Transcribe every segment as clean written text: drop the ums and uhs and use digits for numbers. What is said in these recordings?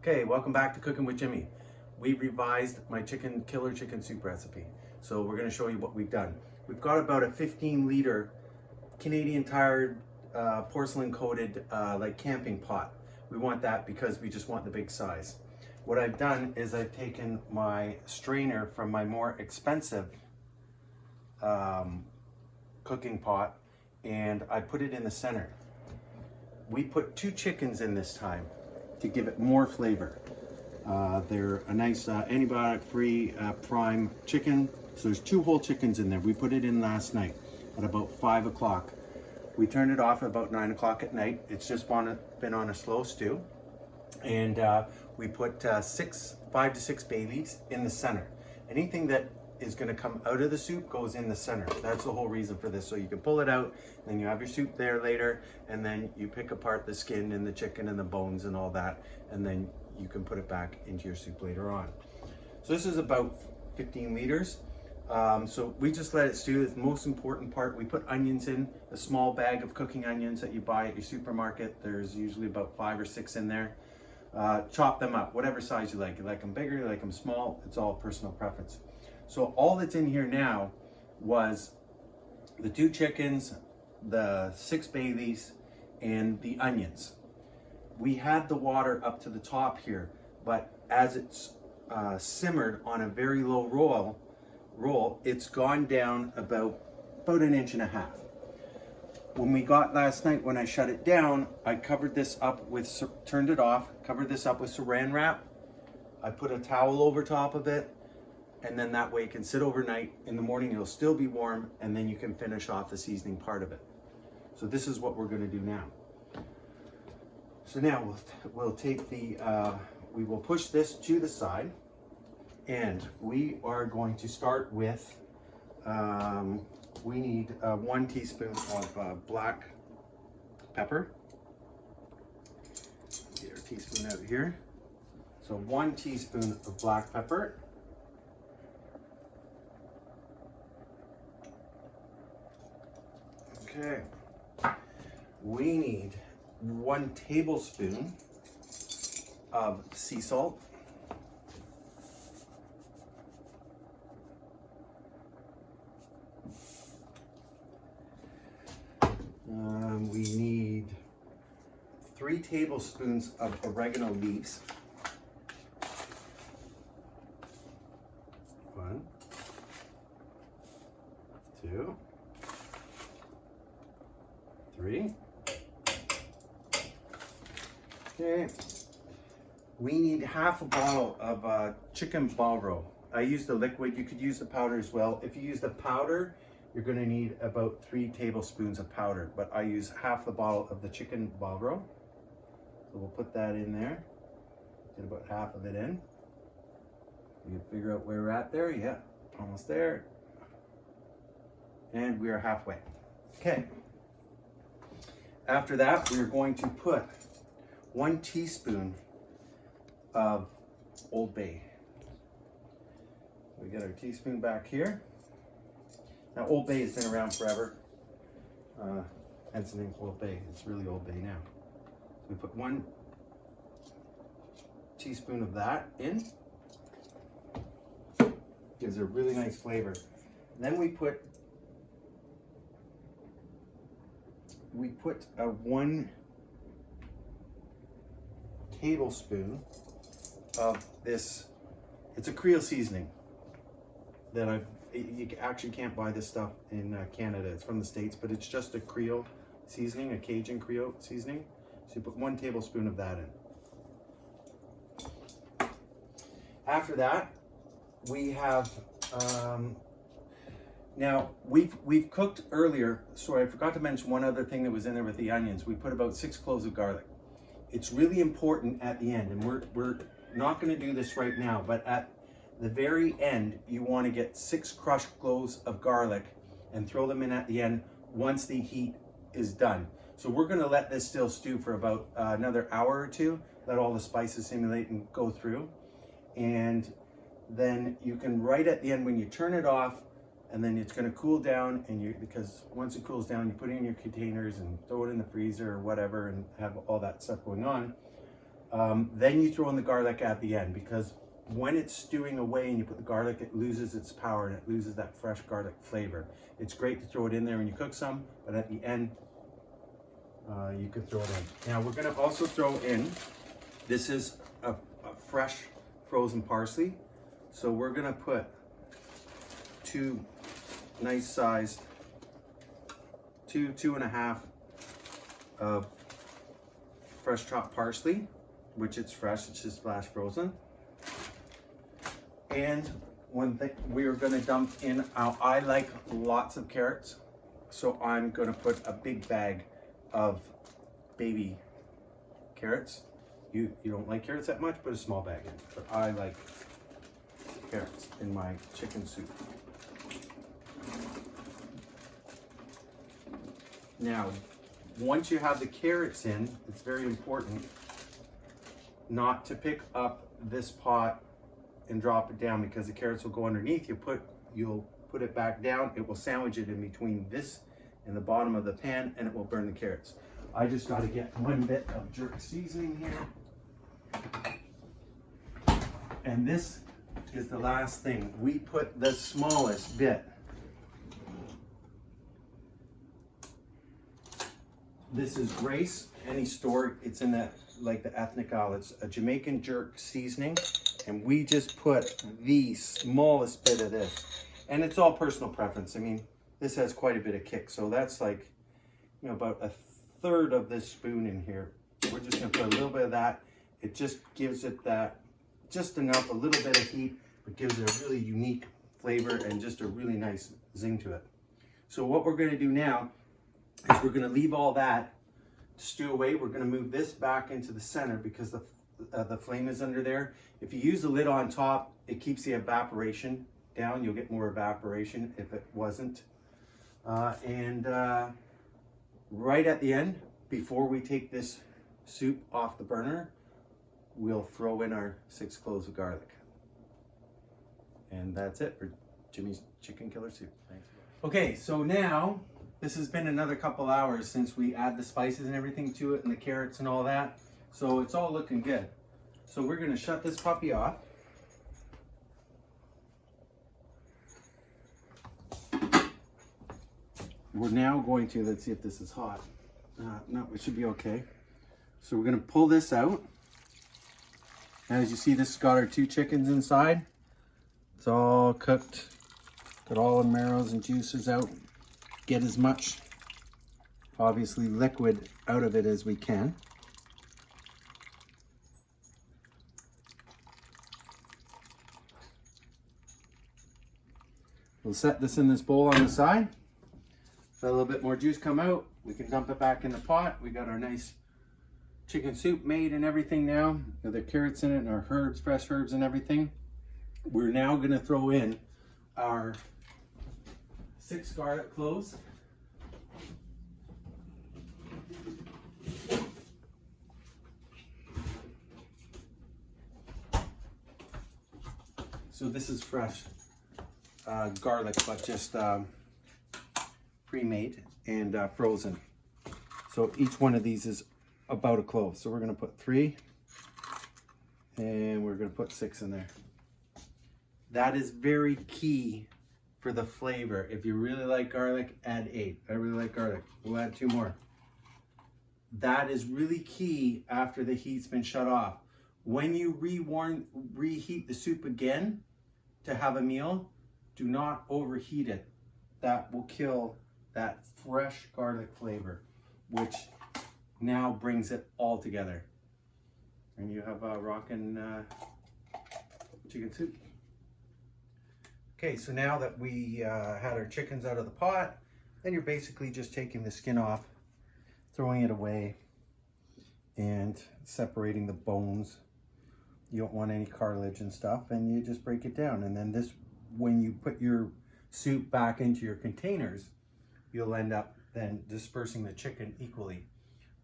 Okay, welcome back to Cooking with Jimmy. We revised my killer chicken soup recipe. So we're gonna show you what we've done. We've got about a 15-liter Canadian Tire porcelain coated like camping pot. We want that because we just want the big size. What I've done is I've taken my strainer from my more expensive cooking pot and I put it in the center. We put 2 chickens in this time to give it more flavor. They're a nice antibiotic-free prime chicken. So there's 2 whole chickens in there. We put it in last night at about 5 o'clock. We turned it off at about 9 o'clock at night. It's just been on a slow stew. And we put 5 to 6 bay leaves in the center. Anything that is gonna come out of the soup goes in the center. That's the whole reason for this. So you can pull it out, then you have your soup there later, and then you pick apart the skin and the chicken and the bones and all that, and then you can put it back into your soup later on. So this is about 15 liters. So we just let it stew. The most important part, we put onions in, a small bag of cooking onions that you buy at your supermarket. There's usually about 5 or 6 in there. Chop them up, whatever size you like. You like them bigger, you like them small, it's all personal preference. So all that's in here now was the 2 chickens, the 6 bay leaves, and the onions. We had the water up to the top here, but as it's simmered on a very low roll, it's gone down about 1.5 inches. When we got last night, when I shut it down, I covered this up with, turned it off, covered this up with saran wrap. I put a towel over top of it, and then that way it can sit overnight. In the morning it'll still be warm, and then you can finish off the seasoning part of it. So this is what we're going to do now. So now we'll take we will push this to the side, and we are going to start with, we need 1 teaspoon of black pepper. Get our teaspoon out here. So 1 teaspoon of black pepper. Okay, we need 1 tablespoon of sea salt. We need 3 tablespoons of oregano leaves. 1, 2, 3. Okay. We need half a bottle of chicken balro. I use the liquid. You could use the powder as well. If you use the powder, you're going to need about 3 tablespoons of powder, but I use half the bottle of the chicken balro. So we'll put that in there. Get about half of it in. You can figure out where we're at there. Yeah, almost there. And we are halfway. Okay. After that, we're going to put 1 teaspoon of Old Bay. We get our teaspoon back here. Now, Old Bay has been around forever. Hence the name Old Bay. It's really Old Bay now. So we put 1 teaspoon of that in. Gives a really nice flavor. And then we put 1 tablespoon of this. It's a Creole seasoning that you actually can't buy this stuff in Canada. It's from the States, but it's just a Creole seasoning, a Cajun Creole seasoning. So you put 1 tablespoon of that in. After that, we have now we've cooked earlier. Sorry, I forgot to mention one other thing that was in there with the onions. We put about 6 cloves of garlic. It's really important at the end, and we're not going to do this right now, but at the very end, you want to get 6 crushed cloves of garlic and throw them in at the end once the heat is done. So we're going to let this still stew for about another hour or 2, let all the spices simulate and go through. And then you can, right at the end when you turn it off, and then it's going to cool down, and because once it cools down, you put it in your containers and throw it in the freezer or whatever and have all that stuff going on. Then you throw in the garlic at the end, because when it's stewing away and you put the garlic, it loses its power and it loses that fresh garlic flavor. It's great to throw it in there when you cook some, but at the end, you can throw it in. Now we're gonna also throw in, this is a fresh frozen parsley. So we're gonna put 2 nice sized, 2.5 of fresh chopped parsley, which it's fresh, it's just flash frozen. And one thing we are going to dump in, I like lots of carrots, so I'm going to put a big bag of baby carrots. You don't like carrots that much, but a small bag in. But I like carrots in my chicken soup. Now, once you have the carrots in, it's very important not to pick up this pot and drop it down, because the carrots will go underneath. You'll put it back down. It will sandwich it in between this and the bottom of the pan, and it will burn the carrots. I just got to get 1 bit of jerk seasoning here. And this is the last thing. We put the smallest bit. This is Grace, any store, it's in that, like the ethnic oil. It's a Jamaican jerk seasoning. And we just put the smallest bit of this. And it's all personal preference. I mean, this has quite a bit of kick. So that's like, about 1/3 of this spoon in here. We're just gonna put a little bit of that. It just gives it that, just enough, a little bit of heat, but gives it a really unique flavor and just a really nice zing to it. So what we're gonna do now is we're gonna leave all that to stew away. We're gonna move this back into the center because the flame is under there. If you use the lid on top, it keeps the evaporation down. You'll get more evaporation if it wasn't. Right at the end, before we take this soup off the burner, we'll throw in our 6 cloves of garlic. And that's it for Jimmy's Chicken Killer Soup. Thanks. Okay, so now, this has been another couple hours since we add the spices and everything to it and the carrots and all that. So it's all looking good. So we're gonna shut this puppy off. We're now going to, let's see if this is hot. No, it should be okay. So we're gonna pull this out. As you see, this has got our 2 chickens inside. It's all cooked. Got all the marrows and juices out. Get as much, obviously, liquid out of it as we can. We'll set this in this bowl on the side. Let a little bit more juice come out. We can dump it back in the pot. We got our nice chicken soup made and everything now. Got the carrots in it and our herbs, fresh herbs and everything. We're now gonna throw in our 6 garlic cloves. So this is fresh garlic, but just pre-made and frozen. So each one of these is about a clove. So we're gonna put 3 and we're gonna put 6 in there. That is very key for the flavor. If you really like garlic, add 8. I really like garlic. We'll add 2 more. That is really key after the heat's been shut off. When you reheat the soup again to have a meal, do not overheat it. That will kill that fresh garlic flavor, which now brings it all together. And you have a rockin' chicken soup. Okay, so now that we had our chickens out of the pot, then you're basically just taking the skin off, throwing it away, and separating the bones. You don't want any cartilage and stuff, and you just break it down. And then this, when you put your soup back into your containers, you'll end up then dispersing the chicken equally.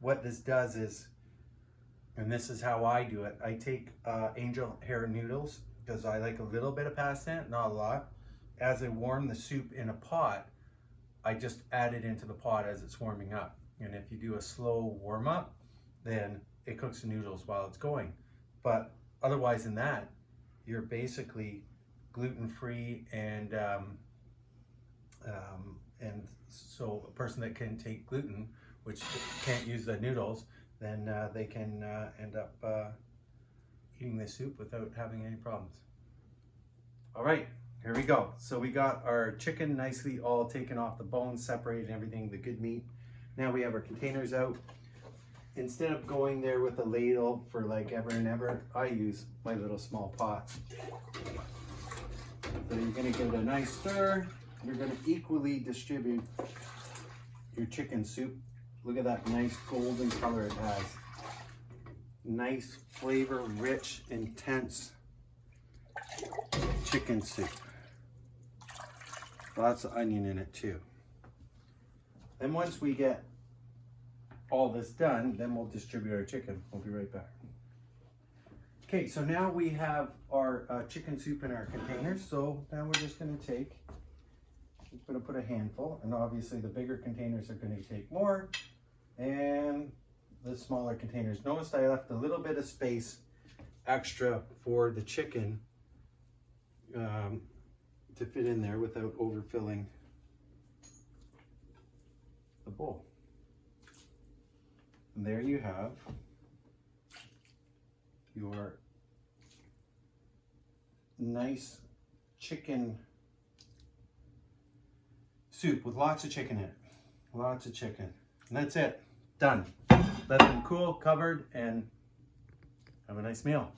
What this does is, and this is how I do it, I take angel hair noodles, because I like a little bit of pasta in it, not a lot. As I warm the soup in a pot, I just add it into the pot as it's warming up. And if you do a slow warm up, then it cooks the noodles while it's going. But otherwise than that, you're basically gluten-free, and so a person that can take gluten, which can't use the noodles, then they can end up eating the soup without having any problems. All right, here we go. So we got our chicken nicely all taken off the bones, separated everything, the good meat. Now we have our containers out. Instead of going there with a ladle for like ever and ever, I use my little small pot. So you're gonna give it a nice stir. You're gonna equally distribute your chicken soup. Look at that nice golden color it has. Nice flavor, rich, intense chicken soup. Lots of onion in it too. Then once we get all this done, then we'll distribute our chicken. We'll be right back. Okay, so now we have our chicken soup in our containers. So now we're just gonna put a handful, and obviously the bigger containers are gonna take more, and the smaller containers. Notice I left a little bit of space extra for the chicken to fit in there without overfilling the bowl. And there you have your nice chicken soup with lots of chicken in it. Lots of chicken. And that's it. Done. Let them cool, covered, and have a nice meal.